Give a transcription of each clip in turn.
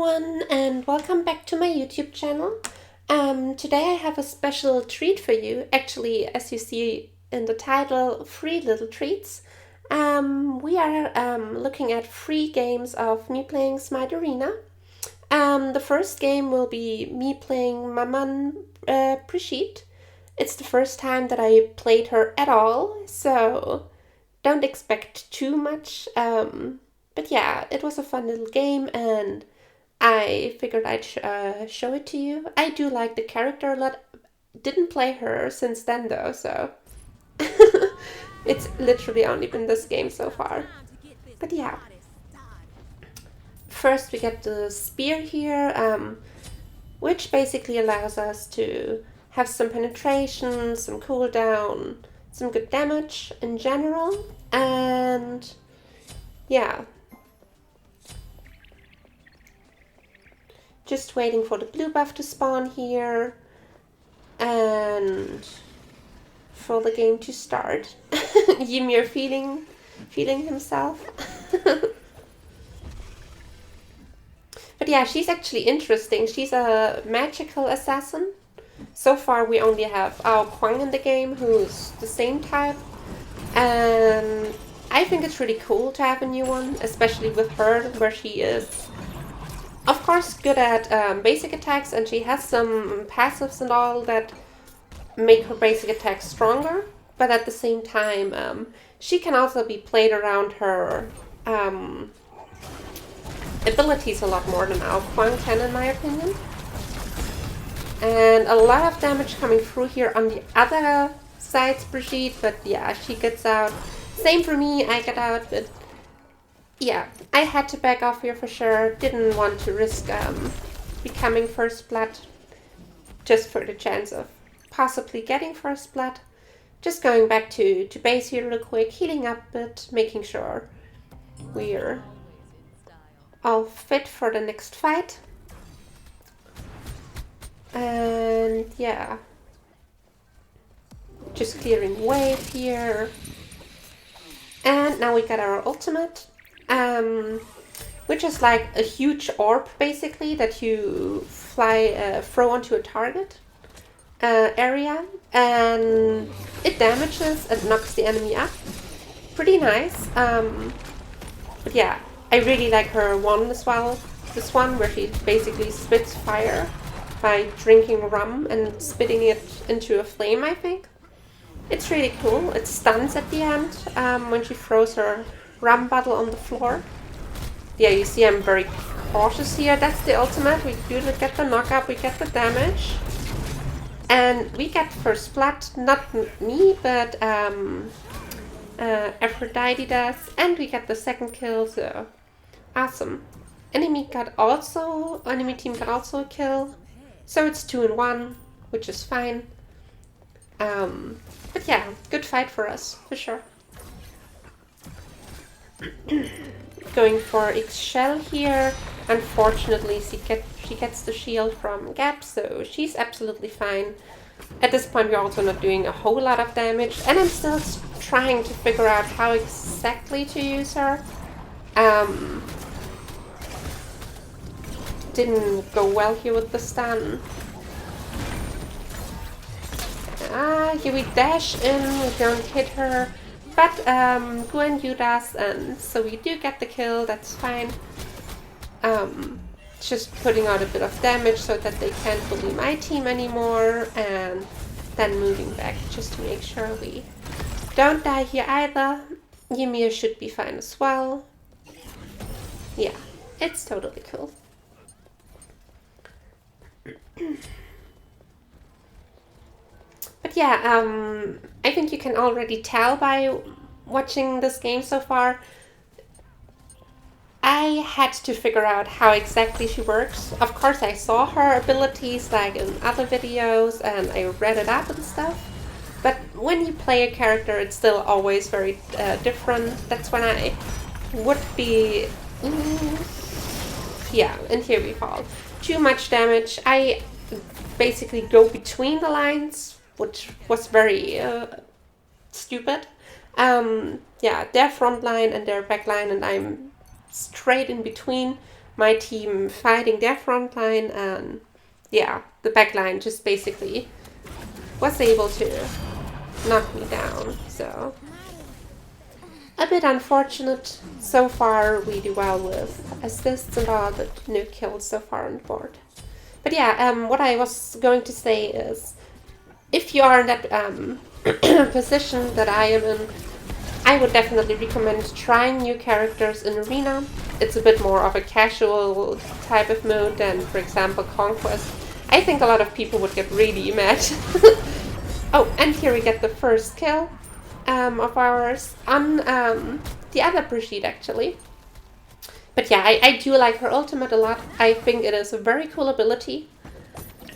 everyone, and welcome back to my YouTube channel. Today I have a special treat for you. Actually, as you see in the title, free little treats. We are looking at 3 games of me playing Smite Arena. The first game will be me playing Maman Brigitte. It's the first time that I played her at all, so don't expect too much. But yeah, it was a fun little game and I figured I'd show it to you. I do like the character a lot. Didn't play her since then though, so it's literally only been this game so far. But yeah. First we get the spear here, which basically allows us to have some penetration, some cooldown, some good damage in general, and yeah. Just waiting for the blue buff to spawn here and for the game to start. Ymir feeling himself. But yeah, she's actually interesting. She's a magical assassin. So far we only have our Kwang in the game, who's the same type. And I think it's really cool to have a new one, especially with her, where she is of course good at basic attacks, and she has some passives and all that make her basic attacks stronger, but at the same time she can also be played around her abilities a lot more than our Kwang can, in my opinion. And a lot of damage coming through here on the other side's Brigitte, but yeah, she gets out. Same for me, I get out, but yeah, I had to back off here for sure. Didn't want to risk becoming first blood just for the chance of possibly getting first blood. Just going back to base here real quick, healing up a bit, making sure we're all fit for the next fight. And yeah, just clearing wave here. And now we got our ultimate. Which is like a huge orb basically that you throw onto a target area, and it damages and knocks the enemy up. Pretty nice. But yeah, I really like her one as well. This one where she basically spits fire by drinking rum and spitting it into a flame, I think. It's really cool. It stuns at the end when she throws her rum bottle on the floor. Yeah, you see I'm very cautious here. That's the ultimate. We do get the knockup, we get the damage. And we get first blood, not me, but Aphrodite does. And we get the second kill, so awesome. Enemy team got also a kill. So it's 2 in 1, which is fine. But yeah, good fight for us, for sure. Going for X-Shell here. Unfortunately, she gets the shield from Gap, so she's absolutely fine. At this point, we're also not doing a whole lot of damage, and I'm still trying to figure out how exactly to use her. Didn't go well here with the stun. Here we dash in, we don't hit her. But Gwen Yu does, and so we do get the kill, that's fine. Just putting out a bit of damage so that they can't bully my team anymore, and then moving back just to make sure we don't die here either. Ymir should be fine as well. Yeah, it's totally cool. But yeah, I think you can already tell by watching this game so far. I had to figure out how exactly she works. Of course, I saw her abilities like in other videos and I read it up and stuff. But when you play a character, it's still always very different. That's when I would be... yeah, and here we fall. Too much damage. I basically go between the lines, which was very stupid. Yeah, their front line and their back line, and I'm straight in between. my team fighting their front line, and yeah, the back line just basically was able to knock me down. So a bit unfortunate. So far we do well with assists and all, but no kills so far on board. But yeah, what I was going to say is, if you are in that position that I am in, I would definitely recommend trying new characters in Arena. It's a bit more of a casual type of mode than, for example, Conquest. I think a lot of people would get really mad. Oh, and here we get the first kill of ours on the other Brigitte, actually. But yeah, I do like her ultimate a lot. I think it is a very cool ability.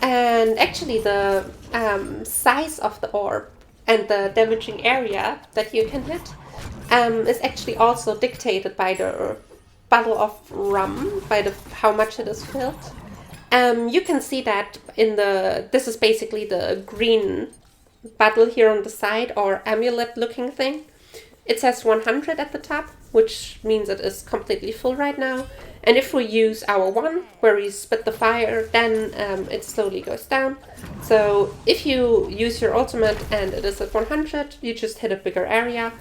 And actually the size of the orb and the damaging area that you can hit is actually also dictated by the bottle of rum, by how much it is filled. You can see that in this is basically the green bottle here on the side, or amulet looking thing. It says 100 at the top, which means it is completely full right now. And if we use our one, where we spit the fire, then it slowly goes down. So if you use your ultimate and it is at 100, you just hit a bigger area.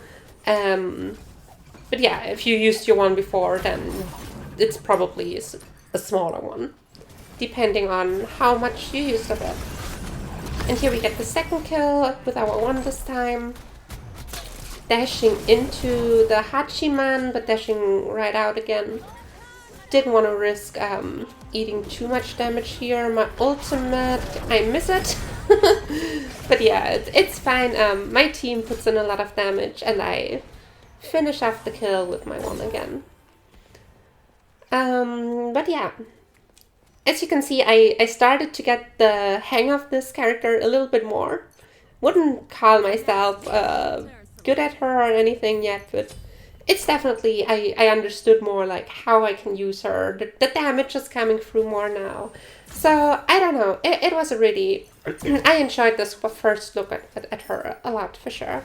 But yeah, if you used your one before, then it's probably a smaller one, depending on how much you used of it. And here we get the second kill with our one this time. Dashing into the Hachiman, but dashing right out again. Didn't want to risk eating too much damage here. My ultimate, I miss it. But yeah, it's fine. My team puts in a lot of damage, and I finish off the kill with my one again. But yeah, as you can see, I started to get the hang of this character a little bit more. Wouldn't call myself good at her or anything yet, but it's definitely, I understood more like how I can use her. The damage is coming through more now. So I don't know, it was a really, I enjoyed this first look at her a lot for sure.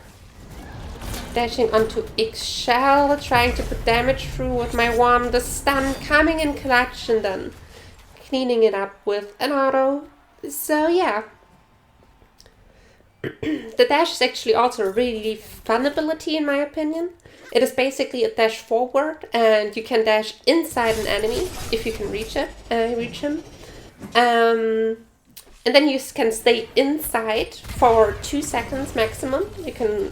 Dashing onto X-Shell, trying to put damage through with my one, the stun coming in clutch, and then cleaning it up with an auto. So yeah. The dash is actually also a really fun ability in my opinion. It is basically a dash forward, and you can dash inside an enemy if you can reach him. And then you can stay inside for 2 seconds maximum. You can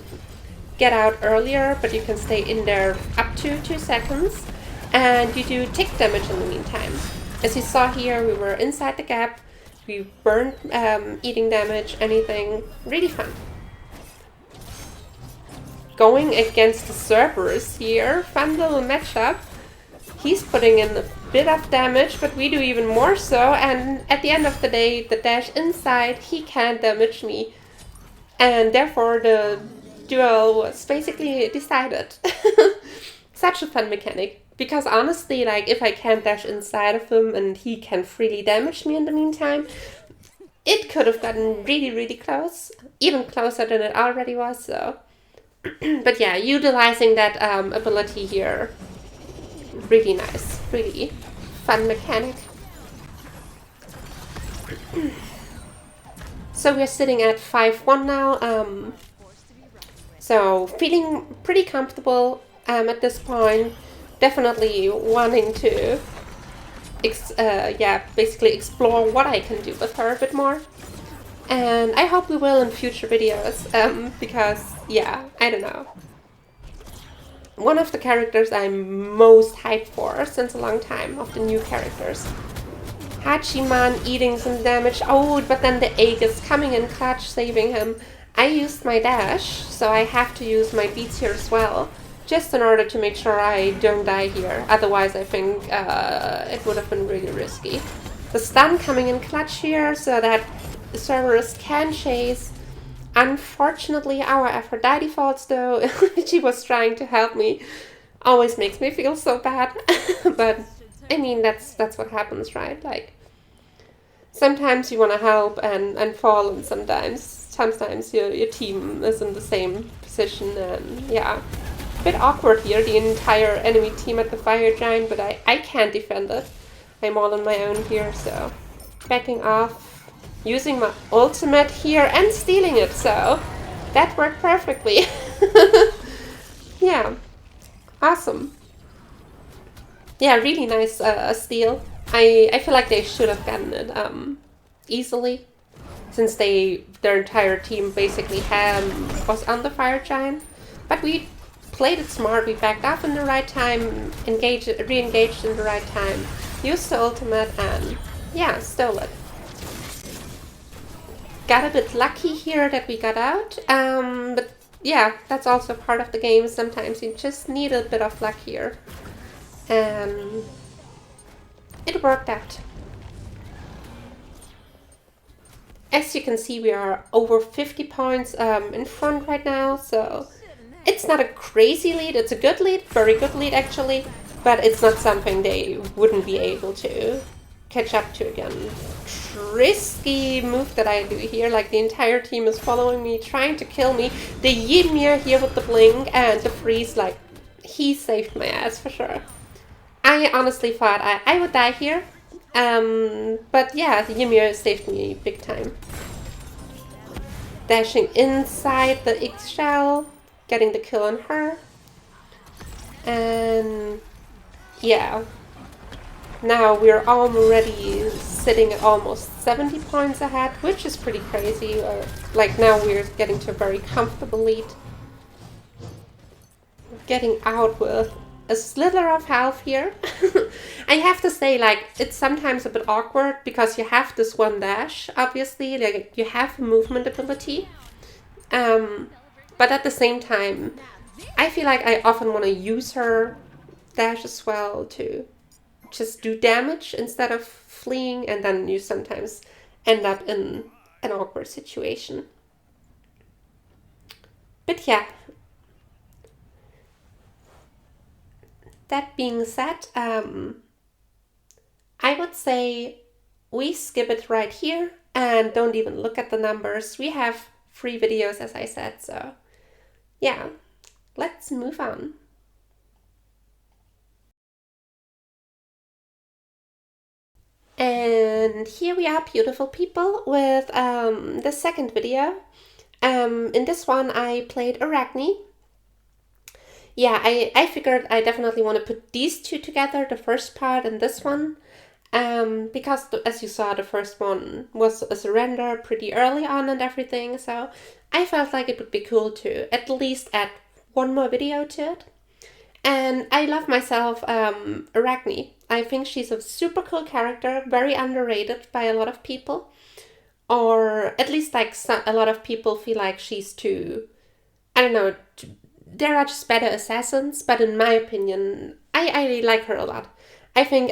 get out earlier, but you can stay in there up to 2 seconds. And you do tick damage in the meantime. As you saw here, we were inside the gap. We weren't eating damage, anything. Really fun. Going against the Cerberus here. Fun little matchup. He's putting in a bit of damage, but we do even more so. And at the end of the day, the dash inside, he can't damage me. And therefore, the duel was basically decided. Such a fun mechanic. Because honestly, like, if I can't dash inside of him and he can freely damage me in the meantime, it could have gotten really, really close. Even closer than it already was, so. But yeah, utilizing that ability here, really nice. Really fun mechanic. So we're sitting at 5-1 now. So feeling pretty comfortable at this point. Definitely wanting to basically explore what I can do with her a bit more. And I hope we will in future videos, because, yeah, I don't know. One of the characters I'm most hyped for since a long time, of the new characters. Hachiman eating some damage. Oh, but then the Aegis coming in clutch, saving him. I used my dash, so I have to use my beats here as well. Just in order to make sure I don't die here. Otherwise, I think it would have been really risky. The stun coming in clutch here, so that Cerberus can chase. Unfortunately, our Aphrodite falls though. She was trying to help me. Always makes me feel so bad. But, I mean, that's what happens, right? Like, sometimes you want to help and fall, and sometimes your team is in the same position, and yeah. bit awkward here, the entire enemy team at the fire giant, but I can't defend it. I'm all on my own here, so backing off, using my ultimate here and stealing it, so that worked perfectly. Yeah, awesome. Yeah, really nice steal. I feel like they should have gotten it easily, since their entire team basically was on the fire giant. But we played it smart. We backed off in the right time, re-engaged in the right time, used the ultimate, and yeah, stole it. Got a bit lucky here that we got out, but yeah, that's also part of the game. Sometimes you just need a bit of luck here. It worked out. As you can see, we are over 50 points in front right now, so it's not a crazy lead. It's a good lead, very good lead actually, but it's not something they wouldn't be able to catch up to again. Risky move that I do here, like the entire team is following me, trying to kill me. The Ymir here with the blink and the freeze, like, he saved my ass for sure. I honestly thought I would die here, but yeah, the Ymir saved me big time. Dashing inside the X shell, getting the kill on her, and yeah, now we're already sitting at almost 70 points ahead, which is pretty crazy. Like now we're getting to a very comfortable lead. Getting out with a slither of health here. I have to say, like, it's sometimes a bit awkward because you have this one dash, obviously, like you have movement ability, but at the same time I feel like I often want to use her dash as well to just do damage instead of fleeing, and then you sometimes end up in an awkward situation. But yeah, that being said, I would say we skip it right here and don't even look at the numbers. We have 3 videos, as I said, so yeah, let's move on. And here we are, beautiful people, with the second video. In this one I played Arachne. Yeah, I figured I definitely want to put these two together, the first part and this one, because as you saw, the first one was a surrender pretty early on and everything, so I felt like it would be cool to at least add one more video to it. And I love myself Arachne. I think she's a super cool character, very underrated by a lot of people, or at least like a lot of people feel like she's too, I don't know, there are just better assassins, but in my opinion, I like her a lot. I think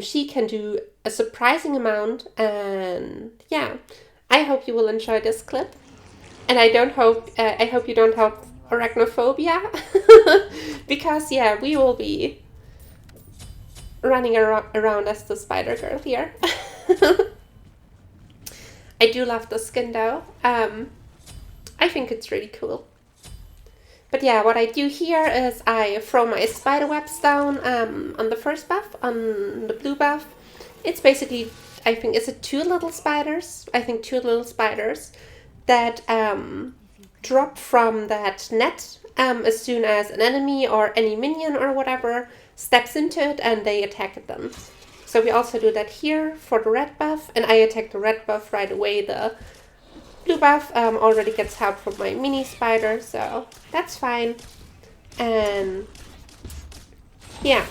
she can do a surprising amount, and yeah, I hope you will enjoy this clip. And I hope you don't have arachnophobia, because yeah, we will be running around as the spider girl here. I do love the skin though. I think it's really cool. But yeah, what I do here is I throw my spider webs down on the first buff, on the blue buff. It's basically, I think, is it 2 little spiders? I think 2 little spiders that drop from that net as soon as an enemy or any minion or whatever steps into it and they attack them. So we also do that here for the red buff, and I attack the red buff right away. The blue buff already gets help from my mini spider, so that's fine. And yeah,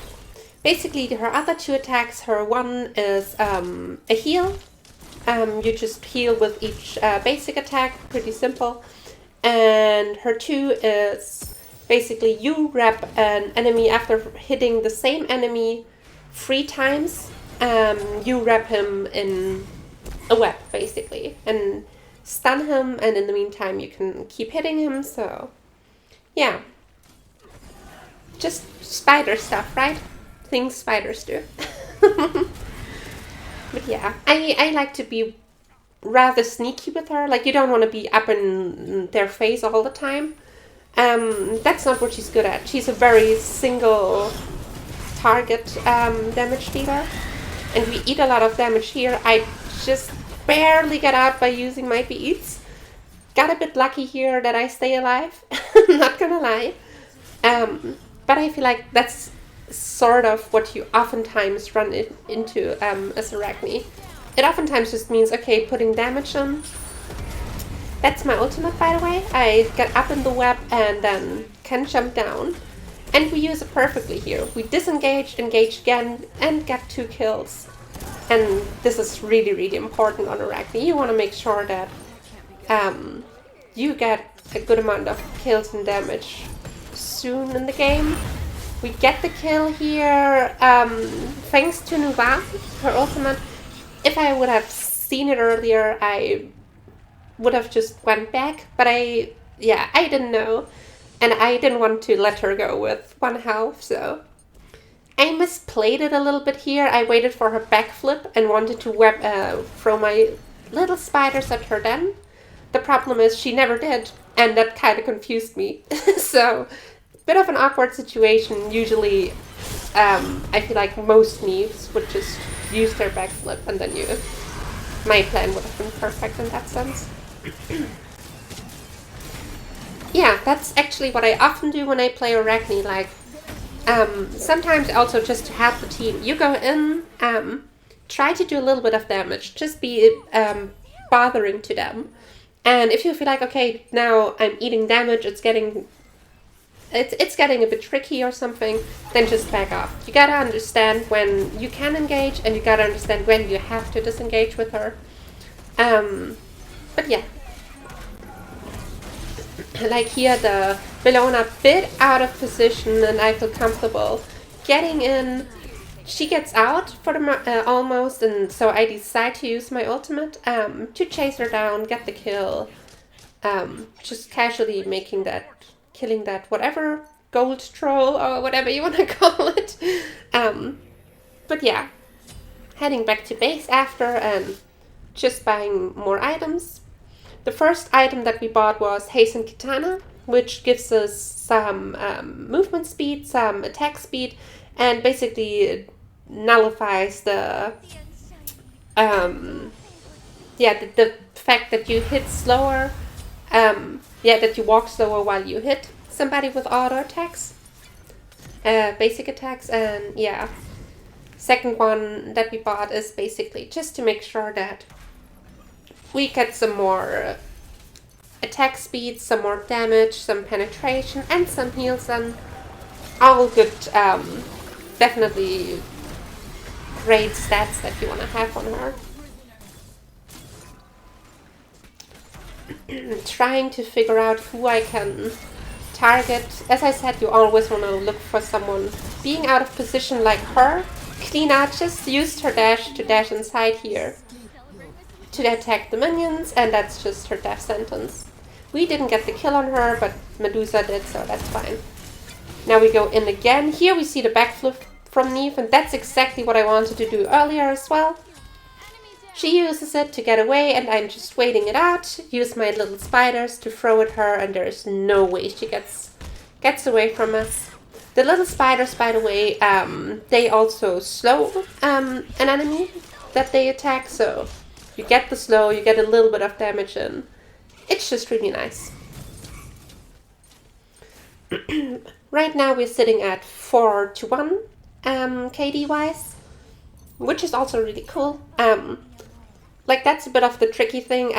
basically her other 2 attacks, her one is a heal. You just heal with each basic attack, pretty simple. And her 2 is basically you wrap an enemy after hitting the same enemy 3 times. You wrap him in a web, basically, and stun him, and in the meantime you can keep hitting him. So yeah, just spider stuff, right? Things spiders do. But yeah, I like to be rather sneaky with her. Like, you don't want to be up in their face all the time. That's not what she's good at. She's a very single target damage dealer, and we eat a lot of damage here. I just barely get out by using my beads. Got a bit lucky here that I stay alive, not gonna lie. But I feel like that's sort of what you oftentimes run into as Arachne. It oftentimes just means, okay, putting damage on. That's my ultimate, by the way. I get up in the web and then can jump down. And we use it perfectly here. We disengaged, engaged again, and get 2 kills. And this is really, really important on Arachne. You want to make sure that you get a good amount of kills and damage soon in the game. We get the kill here thanks to Nuva, her ultimate. If I would have seen it earlier, I would have just went back, but I didn't know, and I didn't want to let her go with 1 health, so I misplayed it a little bit here. I waited for her backflip and wanted to throw my little spiders at her then. The problem is she never did, and that kind of confused me. So, bit of an awkward situation. Usually, I feel like most Neves would just use their backflip, and then my plan would have been perfect in that sense. Yeah, that's actually what I often do when I play Arachne. Like, sometimes also just to help the team. You go in, try to do a little bit of damage. Just be bothering to them. And if you feel like, okay, now I'm eating damage, it's getting a bit tricky or something, then just back off. You gotta understand when you can engage, and you gotta understand when you have to disengage with her. But yeah. Like here, the Bellona bit out of position, and I feel comfortable getting in. She gets out for the almost, and so I decide to use my ultimate to chase her down, get the kill. Just casually killing that whatever gold troll or whatever you want to call it. But yeah, heading back to base after and just buying more items. The first item that we bought was Hasten Katana, which gives us some movement speed, some attack speed, and basically nullifies the fact that you hit slower, that you walk slower while you hit somebody with auto attacks, basic attacks, and yeah. Second one that we bought is basically just to make sure that we get some more attack speed, some more damage, some penetration, and some heals, and all good, definitely great stats that you want to have on her. Trying to figure out who I can target. As I said, you always want to look for someone being out of position like her. Lena just used her dash to dash inside here to attack the minions, and that's just her death sentence. We didn't get the kill on her, but Medusa did, so that's fine. Now we go in again. Here we see the backflip from Neve, and that's exactly what I wanted to do earlier as well. She uses it to get away, and I'm just waiting it out. Use my little spiders to throw at her, and there's no way she gets away from us. The little spiders, by the way, they also slow an enemy that they attack, so you get the slow, you get a little bit of damage in. It's just really nice. Right now we're sitting at 4-1 KD wise, which is also really cool. Like, that's a bit of the tricky thing.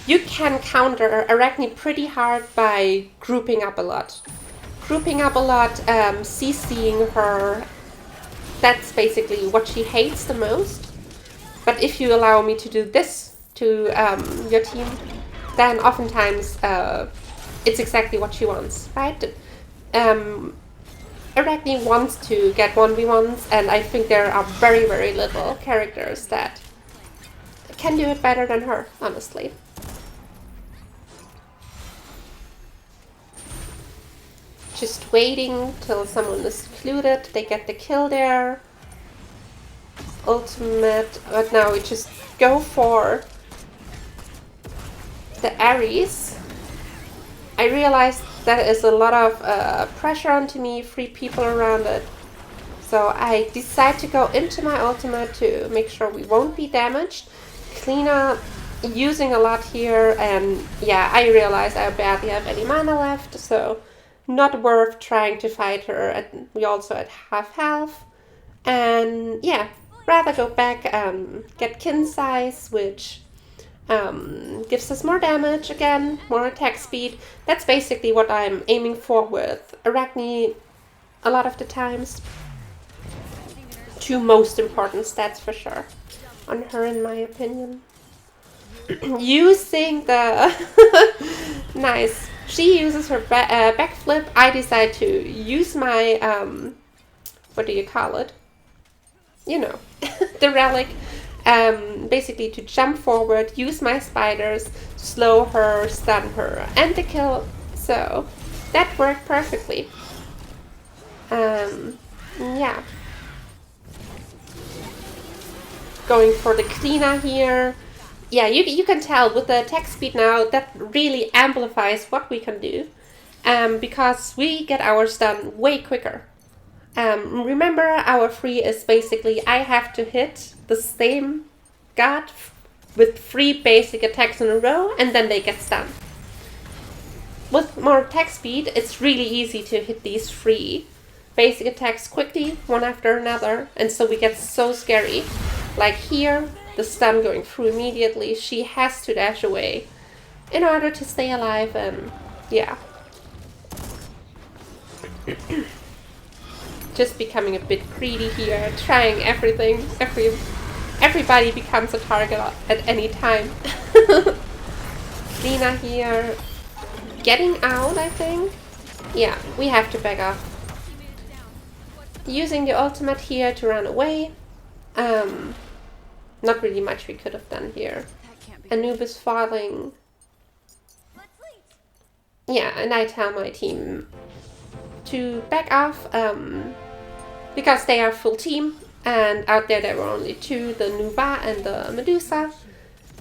You can counter Arachne pretty hard by grouping up a lot. CCing her, that's basically what she hates the most. But if you allow me to do this to your team, then oftentimes it's exactly what she wants, right? Arachne wants to get 1v1s, and I think there are very, very little characters that can do it better than her, honestly. Just waiting till someone is secluded, they get the kill there. Ultimate, but now we just go for the Ares. I realized that is a lot of pressure onto me, 3 people around it. So I decide to go into my ultimate to make sure we won't be damaged. Lena using a lot here, and yeah, I realize I barely have any mana left, so not worth trying to fight her. And we also at half health. And yeah, rather go back, get kin size, which gives us more damage again, more attack speed. That's basically what I'm aiming for with Arachne a lot of the times. 2 most important stats for sure on her, in my opinion. Using the nice, she uses her backflip. I decide to use my what do you call it, you know, the relic, basically to jump forward, use my spiders, slow her, stun her, and the kill. So that worked perfectly. Yeah, going for the cleaner here. Yeah, you can tell with the attack speed now, that really amplifies what we can do, because we get our stun way quicker. Remember, our free is basically, I have to hit the same god with 3 basic attacks in a row, and then they get stunned. With more attack speed, it's really easy to hit these 3 basic attacks quickly, one after another, and so we get so scary. Like here, the stun going through immediately, she has to dash away in order to stay alive, and yeah. Just becoming a bit greedy here, trying everything. Everybody becomes a target at any time. Lena here, getting out, I think. Yeah, we have to back off. Using the ultimate here to run away. Not really much we could have done here. Anubis falling. Yeah, and I tell my team to back off, because they are full team, and out there were only 2, the Nuba and the Medusa.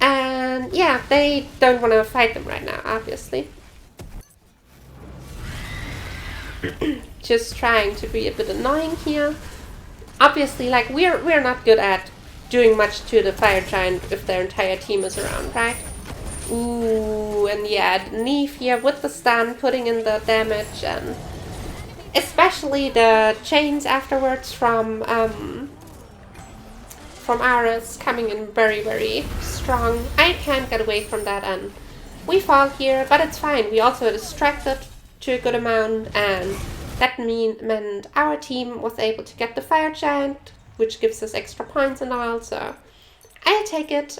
And yeah, they don't want to fight them right now, obviously. Just trying to be a bit annoying here. Obviously, like, we're not good at doing much to the fire giant if their entire team is around, right? Ooh, and yeah, Neve here with the stun, putting in the damage, and especially the chains afterwards from Ares coming in very, very strong. I can't get away from that, and we fall here, but it's fine. We also distracted to a good amount, and that meant our team was able to get the fire giant, which gives us extra points and all, so I'll take it.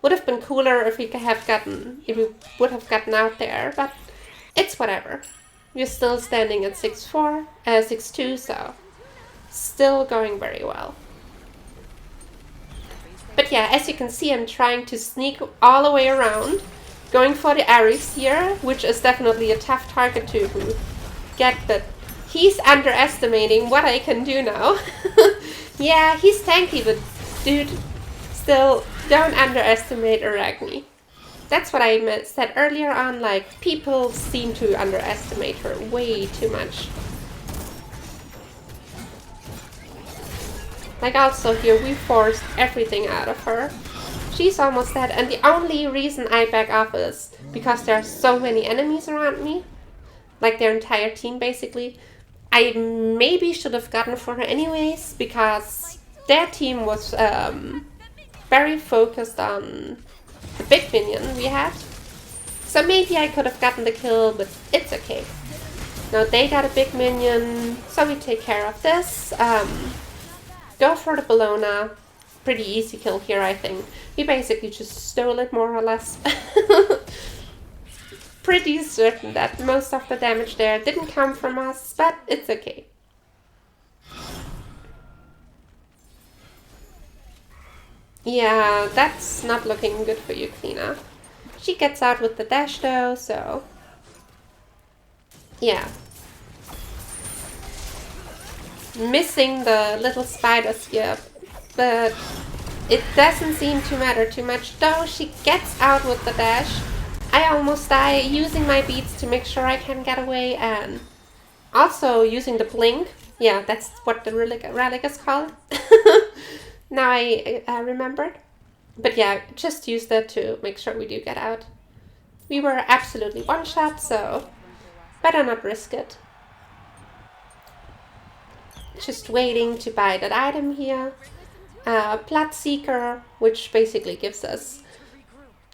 Would have been cooler if we would have gotten out there, but it's whatever. We're still standing at 6-4, 6-2, so still going very well. But yeah, as you can see, I'm trying to sneak all the way around, going for the Ares here, which is definitely a tough target to get, but he's underestimating what I can do now. Yeah, he's tanky, but dude, still, don't underestimate Arachne. That's what I said earlier on, like, people seem to underestimate her way too much. Like, also here, we forced everything out of her. She's almost dead, and the only reason I back off is because there are so many enemies around me. Like, their entire team, basically. I maybe should have gotten for her anyways, because their team was very focused on the big minion we had. So maybe I could have gotten the kill, but it's okay. Now they got a big minion, so we take care of this. Go for the Bologna. Pretty easy kill here, I think. We basically just stole it, more or less. Pretty certain that most of the damage there didn't come from us, but it's okay. Yeah, that's not looking good for you, Lena. She gets out with the dash though, so yeah. Missing the little spiders here, but it doesn't seem to matter too much, though she gets out with the dash. I almost die using my beads to make sure I can get away, and also using the blink. Yeah, that's what the relic is called. Now I remembered. But yeah, just use that to make sure we do get out. We were absolutely one-shot, so better not risk it. Just waiting to buy that item here. Blood Seeker, which basically gives us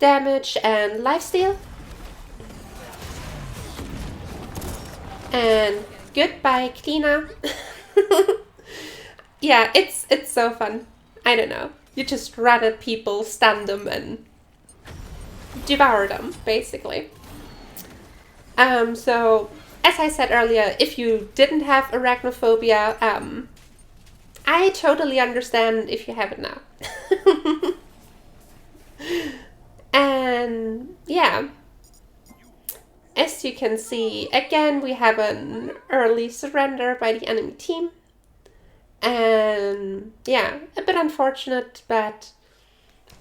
damage and lifesteal. And goodbye, Cleaner. Yeah, it's so fun. I don't know. You just run at people, stun them, and devour them, basically. So, as I said earlier, if you didn't have arachnophobia, I totally understand if you have it now. And yeah, as you can see, again, we have an early surrender by the enemy team. And yeah, a bit unfortunate, but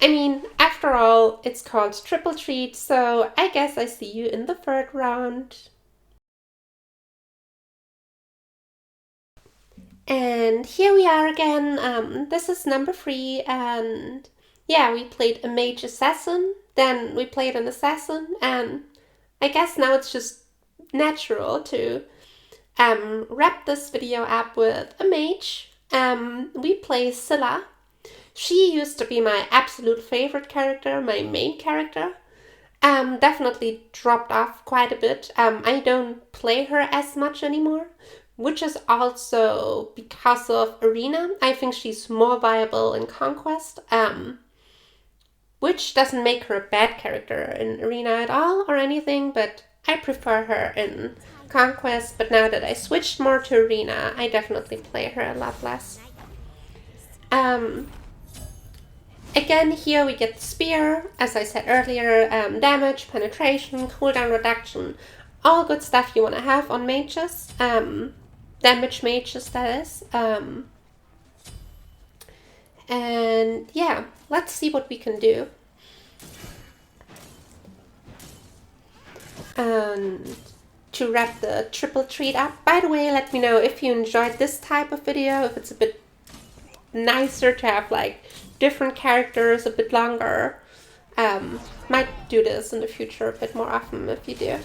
I mean, after all, it's called Triple Treat, so I guess I see you in the third round. And here we are again. This is number 3, and yeah, we played a mage assassin, then we played an assassin, and I guess now it's just natural to wrap this video up with a mage. We play Scylla. She used to be my absolute favorite character, my main character. Definitely dropped off quite a bit. I don't play her as much anymore, which is also because of Arena. I think she's more viable in Conquest, which doesn't make her a bad character in Arena at all or anything, but I prefer her in Conquest. But now that I switched more to Arena, I definitely play her a lot less. Again, here we get the spear, as I said earlier, damage, penetration, cooldown reduction, all good stuff you want to have on mages, damage mages that is. And yeah, let's see what we can do. And to wrap the triple treat up, by the way, let me know if you enjoyed this type of video, if it's a bit nicer to have like different characters a bit longer. Might do this in the future a bit more often if you do.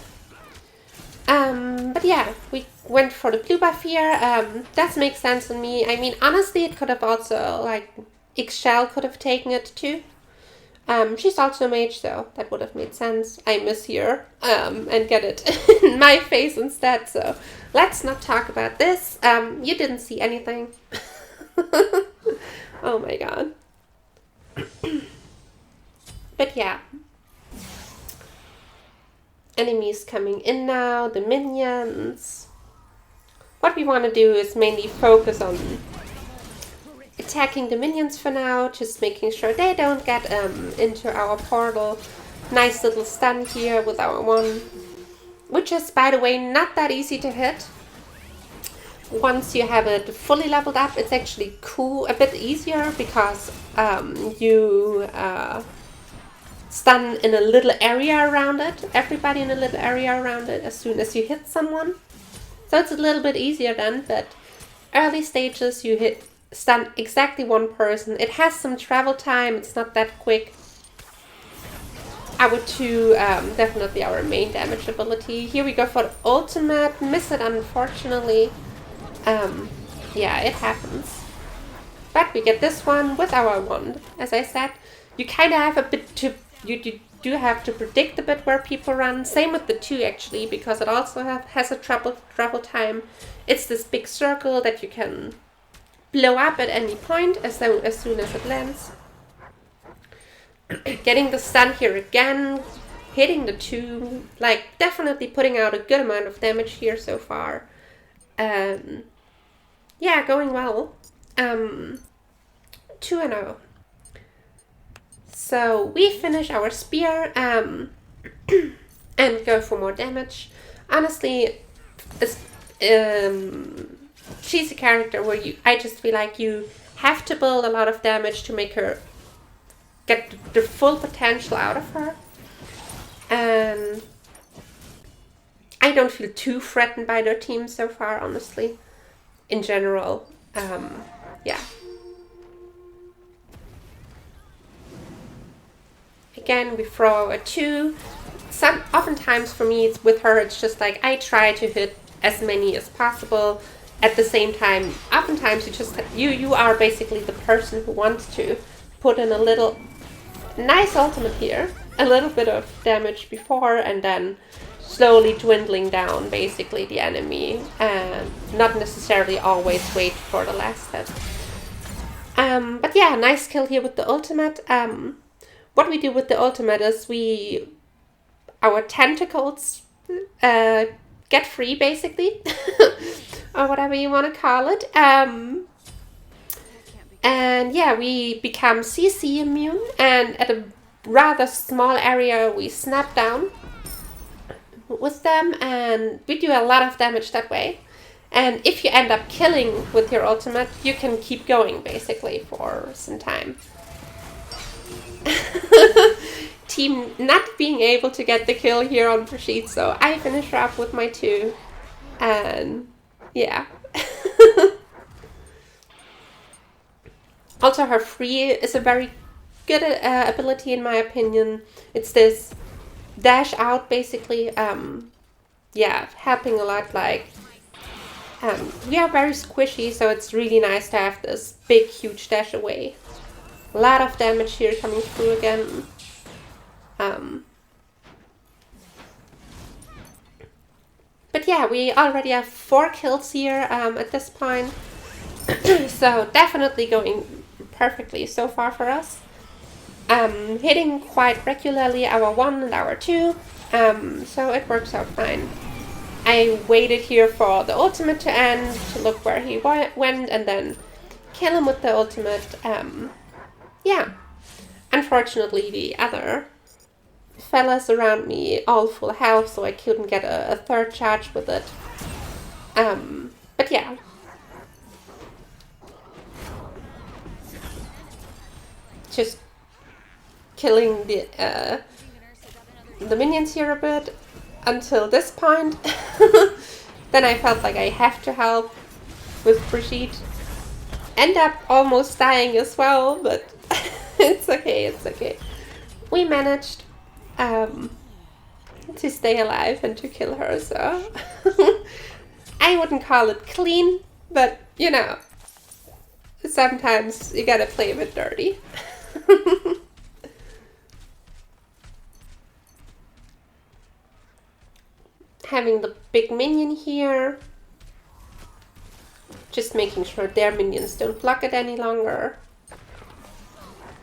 But yeah, we went for the blue buff here. Does make sense to me. I mean, honestly, it could have also, like, Ixchel could have taken it too. She's also a mage, so that would have made sense. I miss her, and get it in my face instead, so let's not talk about this. You didn't see anything. Oh my god. But yeah. Enemies coming in now, the minions. What we want to do is mainly focus on attacking the minions for now, just making sure they don't get into our portal. Nice little stun here with our one, which is, by the way, not that easy to hit. Once you have it fully leveled up, it's actually cool, a bit easier, because you stun in a little area around it, everybody in a little area around it as soon as you hit someone. So it's a little bit easier then, but early stages you stun exactly one person. It has some travel time, it's not that quick. Our two, definitely our main damage ability. Here we go for the ultimate, miss it unfortunately. Yeah, it happens. But we get this one with our wand. As I said, you kind of have a bit to, you do have to predict a bit where people run. Same with the 2 actually, because it also has a travel time. It's this big circle that you can blow up at any point as soon as it lands. Getting the stun here again, hitting the 2, like definitely putting out a good amount of damage here so far. Yeah, going well. 2-0. So we finish our spear and go for more damage. Honestly, she's a character where I just feel like you have to build a lot of damage to make her get the full potential out of her. And I don't feel too threatened by their team so far, honestly. In general, yeah. Again, we throw a 2. Oftentimes for me, it's with her, it's just like I try to hit as many as possible. At the same time, oftentimes you are basically the person who wants to put in a little nice ultimate here, a little bit of damage before, and then slowly dwindling down basically the enemy, and not necessarily always wait for the last hit. But yeah, nice kill here with the ultimate. What we do with the ultimate is our tentacles get free basically, or whatever you want to call it. And yeah, we become CC immune, and at a rather small area we snap down with them, and we do a lot of damage that way. And if you end up killing with your ultimate, you can keep going basically for some time. Team not being able to get the kill here on Brigitte, so I finish her up with my 2. And yeah. Also, her free is a very good ability in my opinion. It's this dash out basically. Yeah, helping a lot. Like, we are very squishy, so it's really nice to have this big, huge dash away. A lot of damage here coming through again. But yeah, we already have 4 kills here at this point. So definitely going perfectly so far for us. Hitting quite regularly our 1 and our 2. So it works out fine. I waited here for the ultimate to end, to look where he went, and then kill him with the ultimate. Yeah. Unfortunately, the other fellas around me all full health, so I couldn't get a third charge with it. But yeah. Just killing the minions here a bit until this point. Then I felt like I have to help with Brigitte. End up almost dying as well, but it's okay, it's okay. We managed to stay alive and to kill her, so I wouldn't call it clean, but you know, sometimes you gotta play a bit dirty. Having the big minion here, just making sure their minions don't block it any longer.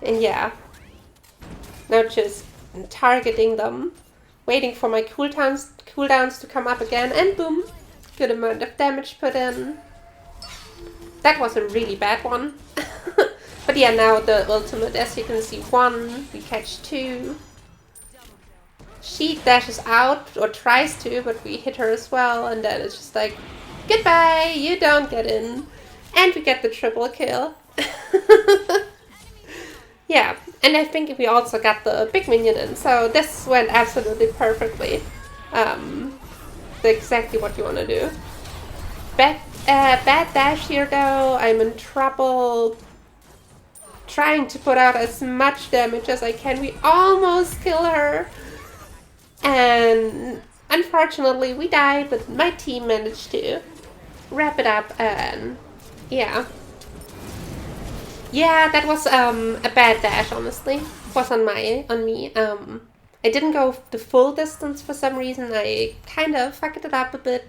And yeah, now just targeting them, waiting for my cooldowns to come up again, and boom, good amount of damage put in. That was a really bad one. But yeah, now the ultimate, as you can see, 1, we catch 2. She dashes out, or tries to, but we hit her as well, and then it's just like, goodbye, you don't get in. And we get the triple kill. Yeah, and I think we also got the big minion in, so this went absolutely perfectly. Exactly what you want to do. Bad dash here though, I'm in trouble. Trying to put out as much damage as I can. We almost kill her. And unfortunately we died, but my team managed to wrap it up, and yeah. Yeah, that was a bad dash, honestly. It was on me. I didn't go the full distance for some reason. I kind of fucked it up a bit.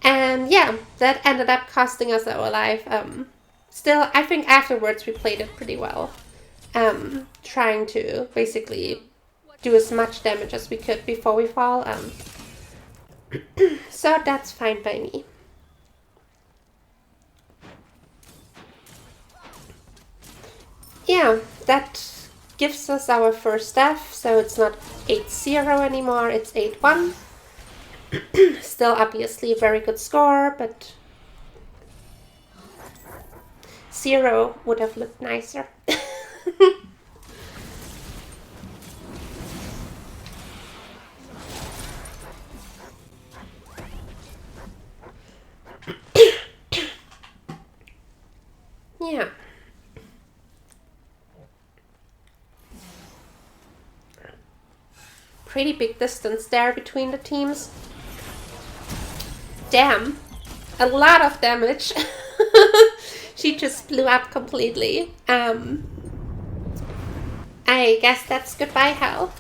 And yeah, that ended up costing us our life. Still, I think afterwards we played it pretty well. Trying to basically do as much damage as we could before we fall. So that's fine by me. Yeah, that gives us our first death, so it's not 8-0 anymore, it's 8-1. Still obviously a very good score, but 0 would have looked nicer. pretty big distance there between the teams. Damn. A lot of damage. She just blew up completely. I guess that's goodbye hell.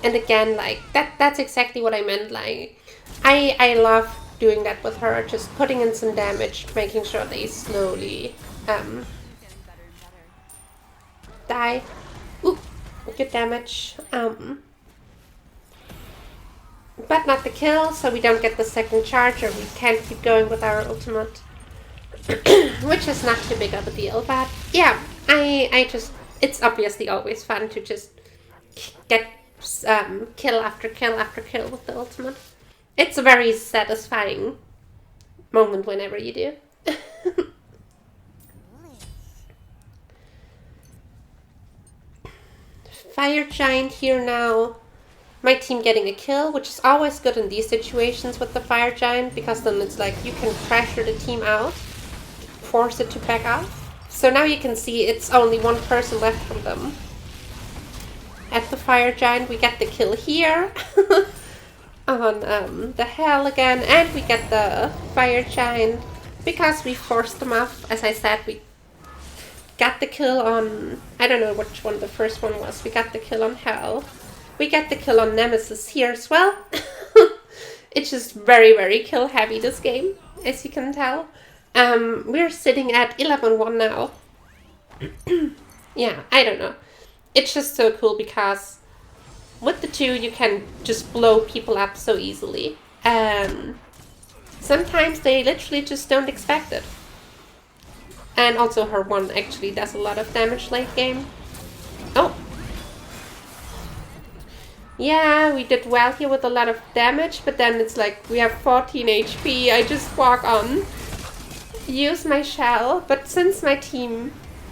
And again, like, that's exactly what I meant. Like, I love doing that with her, just putting in some damage, making sure they slowly die. Ooh, good damage. But not the kill, so we don't get the second charge, or we can't keep going with our ultimate. Which is not too big of a deal, but yeah, I just, it's obviously always fun to just get kill after kill after kill with the ultimate. It's a very satisfying moment whenever you do. Fire Giant here now. My team getting a kill, which is always good in these situations with the Fire Giant, because then it's like you can pressure the team out, force it to back off. So now you can see it's only one person left from them. At the Fire Giant, we get the kill here on the Hell again, and we get the Fire Giant because we forced them off. As I said, we got the kill on, I don't know which one the first one was. We got the kill on Hell. We get the kill on Nemesis here as well. It's just very, very kill heavy, this game, as you can tell. We're sitting at 11-1 now. Yeah, I don't know. It's just so cool because with the two you can just blow people up so easily. Sometimes they literally just don't expect it. And also her one actually does a lot of damage late game. Oh! Yeah, we did well here with a lot of damage, but then it's like we have 14 HP. I just walk on, use my shell, but since my team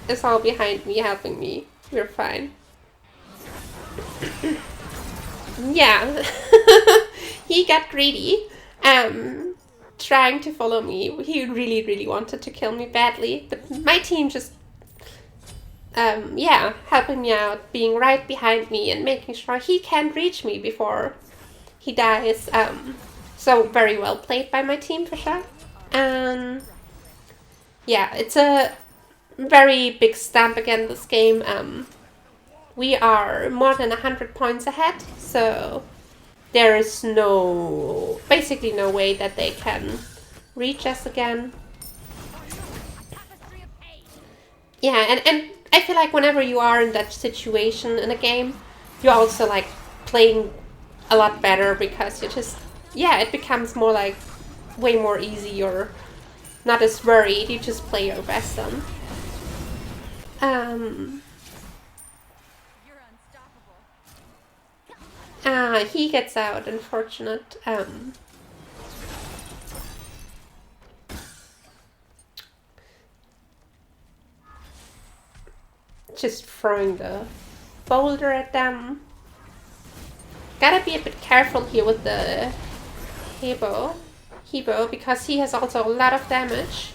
is all behind me helping me, we're fine. Yeah, he got greedy, trying to follow me. He really, really wanted to kill me badly, but my team just, yeah, helping me out, being right behind me and making sure he can't reach me before he dies. So very well played by my team for sure. Yeah, it's a very big stamp again this game. We are more than 100 points ahead, so there is basically no way that they can reach us again. Yeah, and I feel like whenever you are in that situation in a game, you're also like playing a lot better because you just, yeah, it becomes more like way more easy. You're not as worried, you just play your best on. He gets out, unfortunate. Just throwing the boulder at them. Gotta be a bit careful here with the Hebo, because he has also a lot of damage.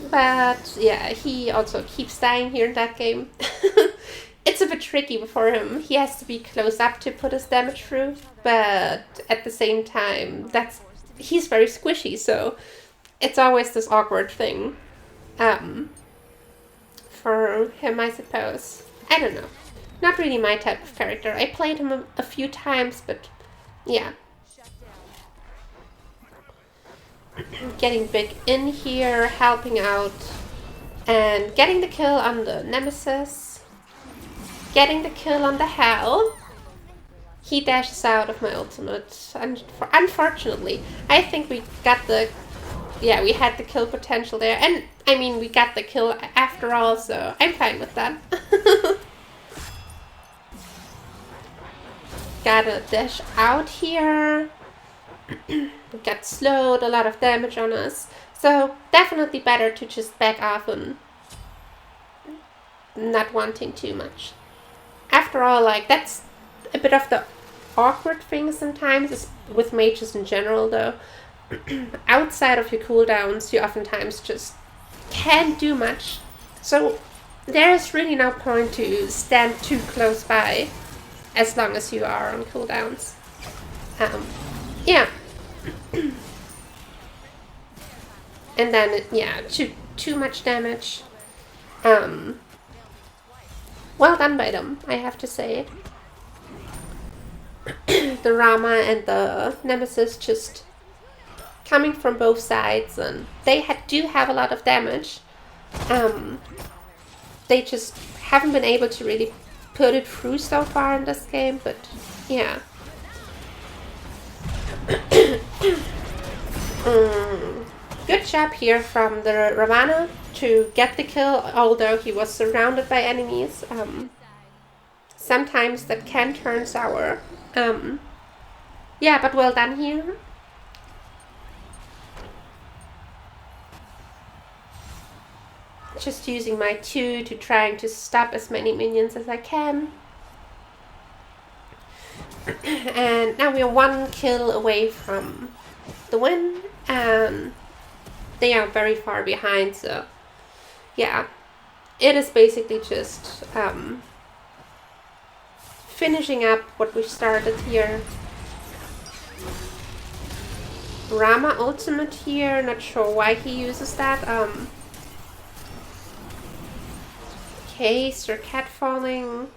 But yeah, he also keeps dying here in that game. It's a bit tricky for him. He has to be close up to put his damage through, but at the same time, he's very squishy, so it's always this awkward thing for him, I suppose. I don't know. Not really my type of character. I played him a few times, but yeah. Getting big in here, helping out, and getting the kill on the Nemesis. Getting the kill on the Hell. He dashes out of my ultimate, unfortunately. I think we got the, yeah, we had the kill potential there. And, I mean, we got the kill after all, so I'm fine with that. Gotta dash out here. We got slowed, a lot of damage on us. So, definitely better to just back off and not wanting too much. After all, like, that's a bit of the awkward thing sometimes, with mages in general, though. Outside of your cooldowns, you oftentimes just can't do much. So, there's really no point to stand too close by as long as you are on cooldowns. Yeah. And then, yeah, too much damage. Well done by them, I have to say. The Rama and the Nemesis just coming from both sides, and they do have a lot of damage. They just haven't been able to really put it through so far in this game, but yeah. Good job here from the Ravana to get the kill, although he was surrounded by enemies. Sometimes that can turn sour. Yeah, but well done here. Just using my 2 to trying to stop as many minions as I can. And now we are 1 kill away from the win, and they are very far behind, so yeah, it is basically just finishing up what we started here. Rama ultimate here, not sure why he uses that. Okay, Sir Cat falling.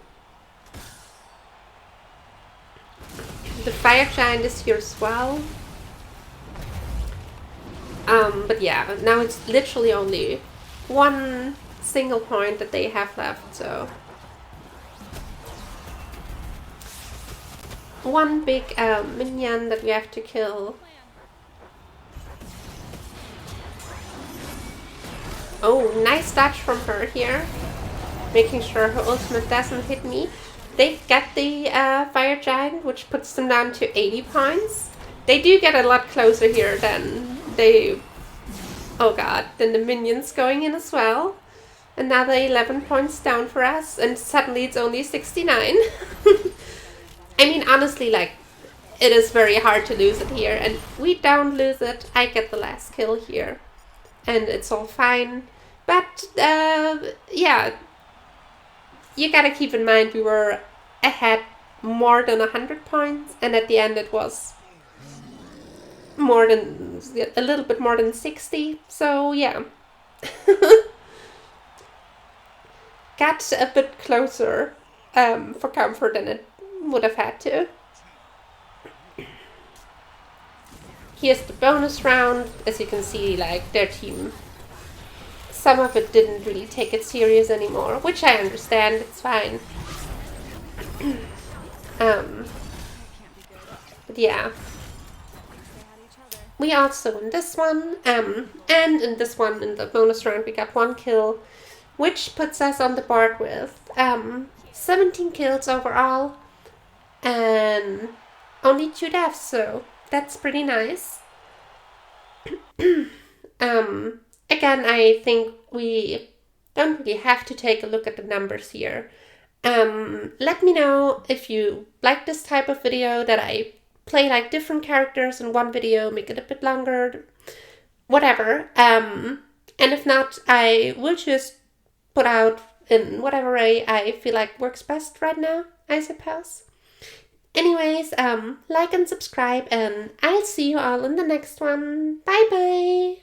The Fire Giant is here as well. But yeah, now it's literally only 1 single point that they have left, so 1 big minion that we have to kill. Oh, nice dodge from her here, making sure her ultimate doesn't hit me. They get the Fire Giant, which puts them down to 80 points. They do get a lot closer here than they... Oh god, then the minions going in as well. Another 11 points down for us, and suddenly it's only 69. I mean, honestly, like, it is very hard to lose it here, and we don't lose it. I get the last kill here, and it's all fine. But, yeah, you gotta keep in mind we were ahead more than 100 points, and at the end it was more than, a little bit more than 60, so yeah. Got a bit closer for comfort than it would have had to. Here's the bonus round. As you can see, like, their team, some of it didn't really take it serious anymore, which I understand, it's fine. But yeah. We also in this one, and in this one, in the bonus round, we got 1 kill, which puts us on the board with 17 kills overall, and only 2 deaths, so that's pretty nice. Again, I think we don't really have to take a look at the numbers here. Let me know if you like this type of video, that I play like different characters in one video, make it a bit longer, whatever. And if not, I will just put out in whatever way I feel like works best right now, I suppose. Anyways, like and subscribe, and I'll see you all in the next one. Bye bye!